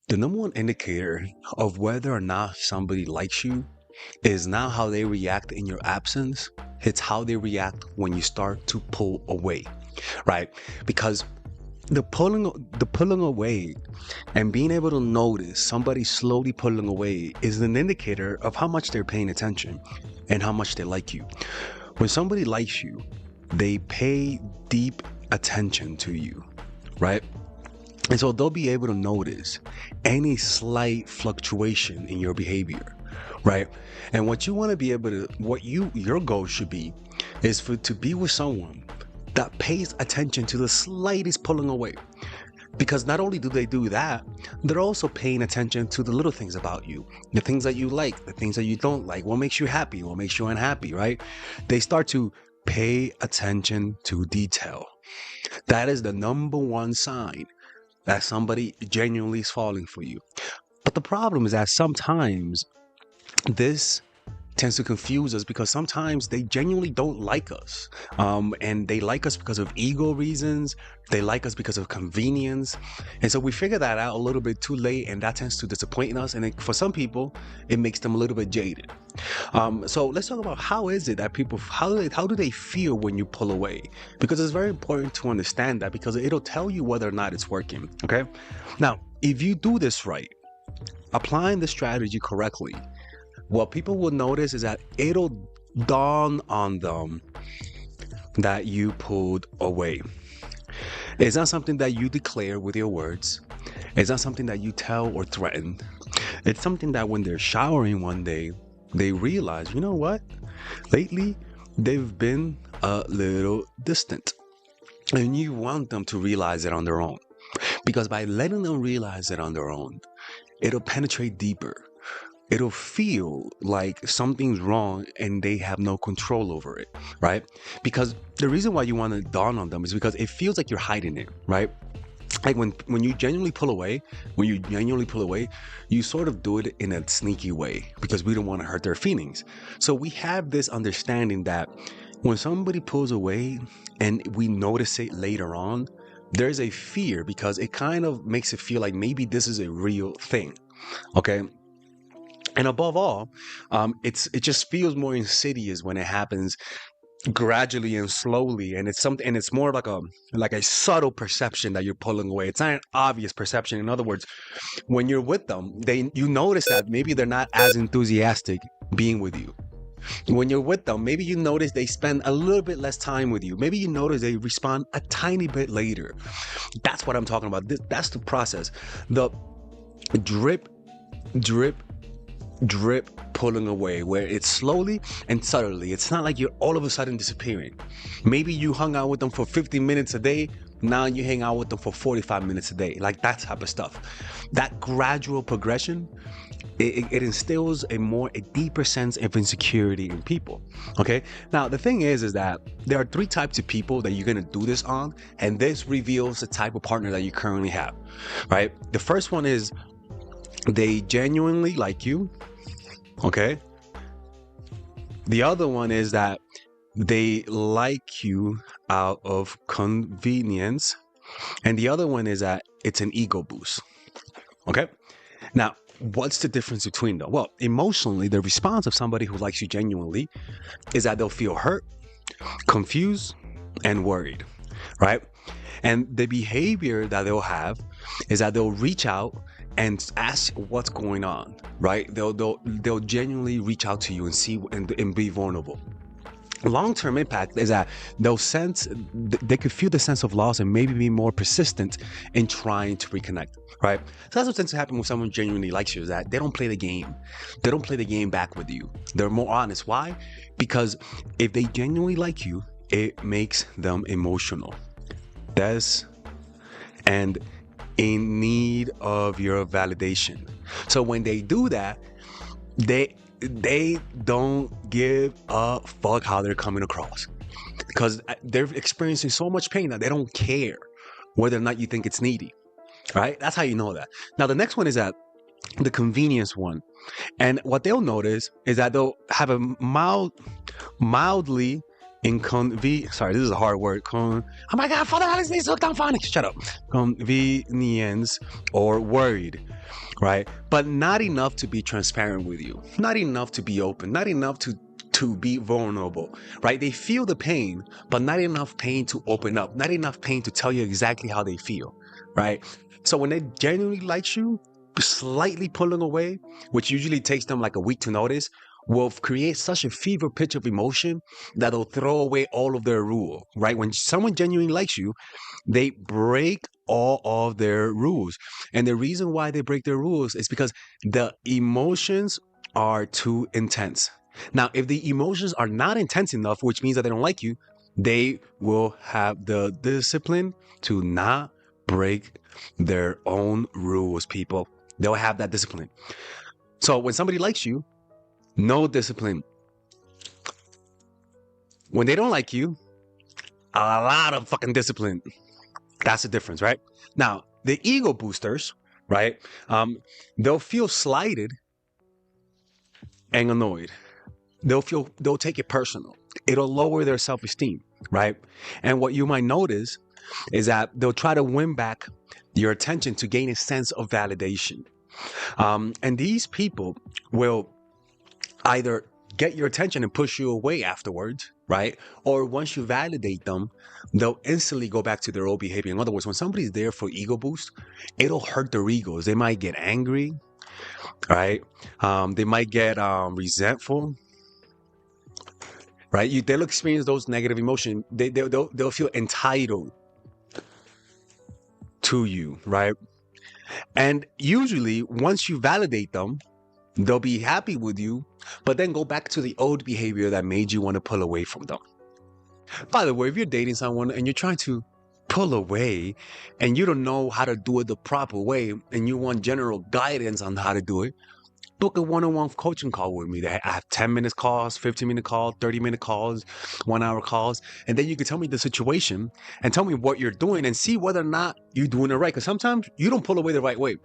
The number one indicator of whether or not somebody likes you is not how they react in your absence. It's how they react when you start to pull away, right? Because the pulling away and being able to notice somebody slowly pulling away is an indicator of how much they're paying attention and how much they like you. When somebody likes you, they pay deep attention to you, right? And so they'll be able to notice any slight fluctuation in your behavior, right? And what you want to be able to, your goal should be, is to be with someone that pays attention to the slightest pulling away. Because not only do they do that, they're also paying attention to the little things about you, the things that you like, the things that you don't like, what makes you happy, what makes you unhappy, right? They start to pay attention to detail. That is the number one sign that somebody genuinely is falling for you. But the problem is that sometimes this tends to confuse us because sometimes they genuinely don't like us. And they like us because of ego reasons. They like us because of convenience. And so we figure that out a little bit too late, and that tends to disappoint us. And for some people, it makes them a little bit jaded. So let's talk about how is it that people, how do they feel when you pull away? Because it's very important to understand that, because it'll tell you whether or not it's working. Okay. Now, if you do this right, applying the strategy correctly, what people will notice is that it'll dawn on them that you pulled away. It's not something that you declare with your words. It's not something that you tell or threaten. It's something that when they're showering one day, they realize, you know what? Lately, they've been a little distant. And you want them to realize it on their own. Because by letting them realize it on their own, it'll penetrate deeper. It'll feel like something's wrong and they have no control over it, right? Because the reason why you want to dawn on them is because it feels like you're hiding it, right? Like when you genuinely pull away, you sort of do it in a sneaky way because we don't want to hurt their feelings. So we have this understanding that when somebody pulls away and we notice it later on, there's a fear because it kind of makes it feel like maybe this is a real thing, okay? And above all, it just feels more insidious when it happens gradually and slowly, and it's more like a subtle perception that you're pulling away. It's not an obvious perception. In other words, when you're with them, you notice that maybe they're not as enthusiastic being with you. When you're with them, maybe you notice they spend a little bit less time with you. Maybe you notice they respond a tiny bit later. That's what I'm talking about. That's the process. The drip, drip, drip pulling away, where it's slowly and subtly. It's not like you're all of a sudden disappearing. Maybe you hung out with them for 50 minutes a day. Now you hang out with them for 45 minutes a day. Like that type of stuff. That gradual progression, it instills a deeper sense of insecurity in people. Okay. Now the thing is that there are three types of people that you're going to do this on, and this reveals the type of partner that you currently have, right? The first one is they genuinely like you, okay? The other one is that they like you out of convenience. And the other one is that it's an ego boost, okay? Now, what's the difference between them? Well, emotionally, the response of somebody who likes you genuinely is that they'll feel hurt, confused, and worried, right? And the behavior that they'll have is that they'll reach out and ask what's going on, right? They'll genuinely reach out to you and see and be vulnerable. Long-term impact is that they could feel the sense of loss and maybe be more persistent in trying to reconnect, right? So that's what tends to happen when someone genuinely likes you, is that they don't play the game. They don't play the game back with you. They're more honest. Why? Because if they genuinely like you, it makes them emotional. And in need of your validation. So when they do that, they don't give a fuck how they're coming across, because they're experiencing so much pain that they don't care whether or not you think it's needy, right? That's how you know that. Now the next one is that the convenience one, and what they'll notice is that they'll have a mildly sorry, this is a hard word. Oh my God, Father Alex needs to look down phonics. Shut up. Convenience or worried. right? But not enough to be transparent with you, not enough to be open, not enough to be vulnerable, right? They feel the pain, but not enough pain to open up, not enough pain to tell you exactly how they feel, right? So when they genuinely like you, slightly pulling away, which usually takes them like a week to notice, will create such a fever pitch of emotion that they'll throw away all of their rule, right? When someone genuinely likes you, they break all of their rules. And the reason why they break their rules is because the emotions are too intense. Now, if the emotions are not intense enough, which means that they don't like you, they will have the discipline to not break their own rules, people. They'll have that discipline. So when somebody likes you, no discipline. When they don't like you, a lot of fucking discipline. That's the difference, right? Now, the ego boosters, right? They'll feel slighted and annoyed. They'll take it personal. It'll lower their self-esteem, right? And what you might notice is that they'll try to win back your attention to gain a sense of validation. And these people will either get your attention and push you away afterwards, right? Or once you validate them, they'll instantly go back to their old behavior. In other words, when somebody's there for ego boost, it'll hurt their egos. They might get angry, right? They might get resentful, right? They'll experience those negative emotions. They'll feel entitled to you, right? And usually, once you validate them, they'll be happy with you, but then go back to the old behavior that made you want to pull away from them. By the way, if you're dating someone and you're trying to pull away and you don't know how to do it the proper way and you want general guidance on how to do it, book a one-on-one coaching call with me. I have 10-minute calls, 15-minute calls, 30-minute calls, 1-hour calls. And then you can tell me the situation and tell me what you're doing and see whether or not you're doing it right. Because sometimes you don't pull away the right way.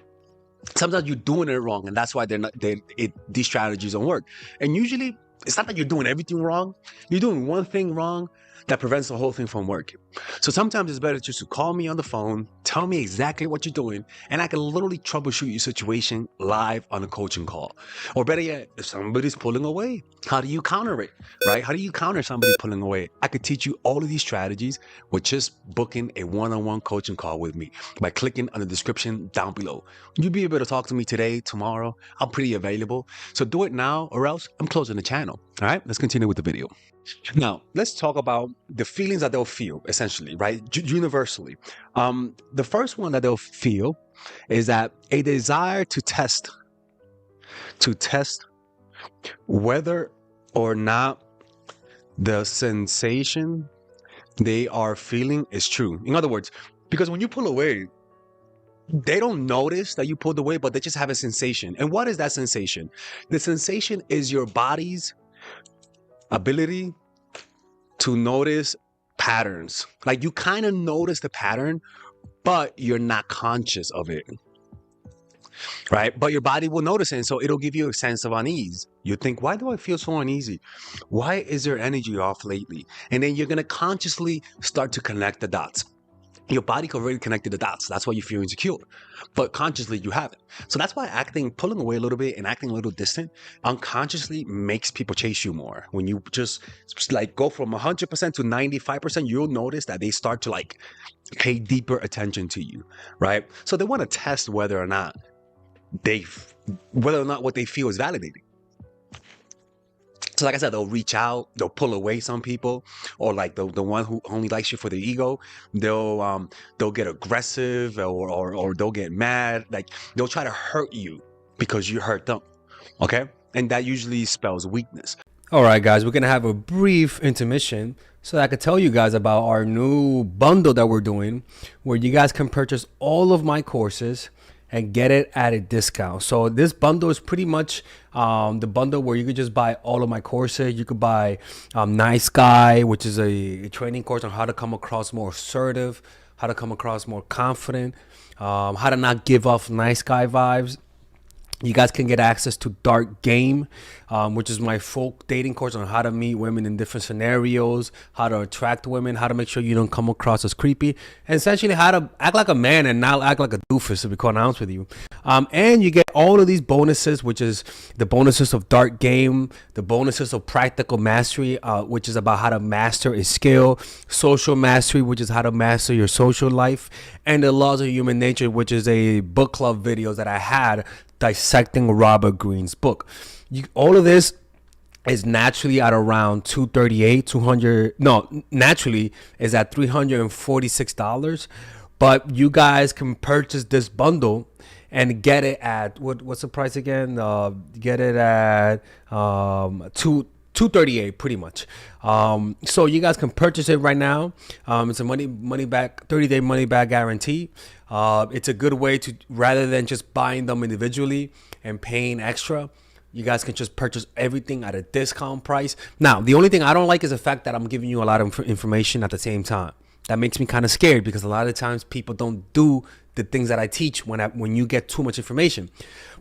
Sometimes you're doing it wrong, and that's why these strategies don't work. And usually, it's not that you're doing everything wrong. You're doing one thing wrong that prevents the whole thing from working. So sometimes it's better just to call me on the phone, tell me exactly what you're doing, and I can literally troubleshoot your situation live on a coaching call. Or better yet, if somebody's pulling away, how do you counter it, right? How do you counter somebody pulling away? I could teach you all of these strategies with just booking a one-on-one coaching call with me by clicking on the description down below. You'll be able to talk to me today, tomorrow. I'm pretty available. So do it now or else I'm closing the channel. All right, let's continue with the video. Now, let's talk about the feelings that they'll feel, essentially, right? Universally. The first one that they'll feel is that a desire to test whether or not the sensation they are feeling is true. In other words, because when you pull away, they don't notice that you pulled away, but they just have a sensation. And what is that sensation? The sensation is your body's ability to notice patterns. Like you kind of notice the pattern, but you're not conscious of it, right? But your body will notice it, and so it'll give you a sense of unease. You think, why do I feel so uneasy? Why is there energy off lately? And then you're going to consciously start to connect the dots. Your body already connected the dots. That's why you feel insecure. But consciously, you haven't. So that's why pulling away a little bit and acting a little distant unconsciously makes people chase you more. When you just like go from 100% to 95%, you'll notice that they start to like pay deeper attention to you, right? So they want to test whether or not what they feel is validating. So like I said, they'll reach out, they'll pull away some people, or like the one who only likes you for the ego, they'll get aggressive or they'll get mad. Like they'll try to hurt you because you hurt them. Okay? And that usually spells weakness. All right, guys, we're going to have a brief intermission so that I could tell you guys about our new bundle that we're doing where you guys can purchase all of my courses and get it at a discount. So this bundle is pretty much the bundle where you could just buy all of my courses. You could buy Nice Guy, which is a training course on how to come across more assertive, how to come across more confident, how to not give off nice guy vibes. You guys can get access to Dark Game, which is my full dating course on how to meet women in different scenarios, how to attract women, how to make sure you don't come across as creepy, and essentially how to act like a man and not act like a doofus, to be quite honest with you. And you get all of these bonuses, which is the bonuses of Dark Game, the bonuses of Practical Mastery, which is about how to master a skill, Social Mastery, which is how to master your social life, and the Laws of Human Nature, which is a book club videos that I had dissecting Robert Greene's book. All of this is naturally at around naturally is at $346, but you guys can purchase this bundle and get it at what's the price again? Get it at 238 pretty much. So you guys can purchase it right now. It's a money back 30-day money back guarantee. It's a good way to, rather than just buying them individually and paying extra, you guys can just purchase everything at a discount price. Now, the only thing I don't like is the fact that I'm giving you a lot of information at the same time. That makes me kind of scared, because a lot of times people don't do the things that I teach when you get too much information.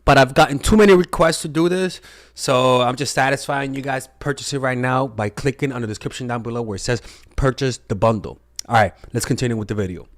But I've gotten too many requests to do this, so I'm just satisfying you guys. Purchase it right now by clicking on the description down below where it says purchase the bundle. All right, let's continue with the video.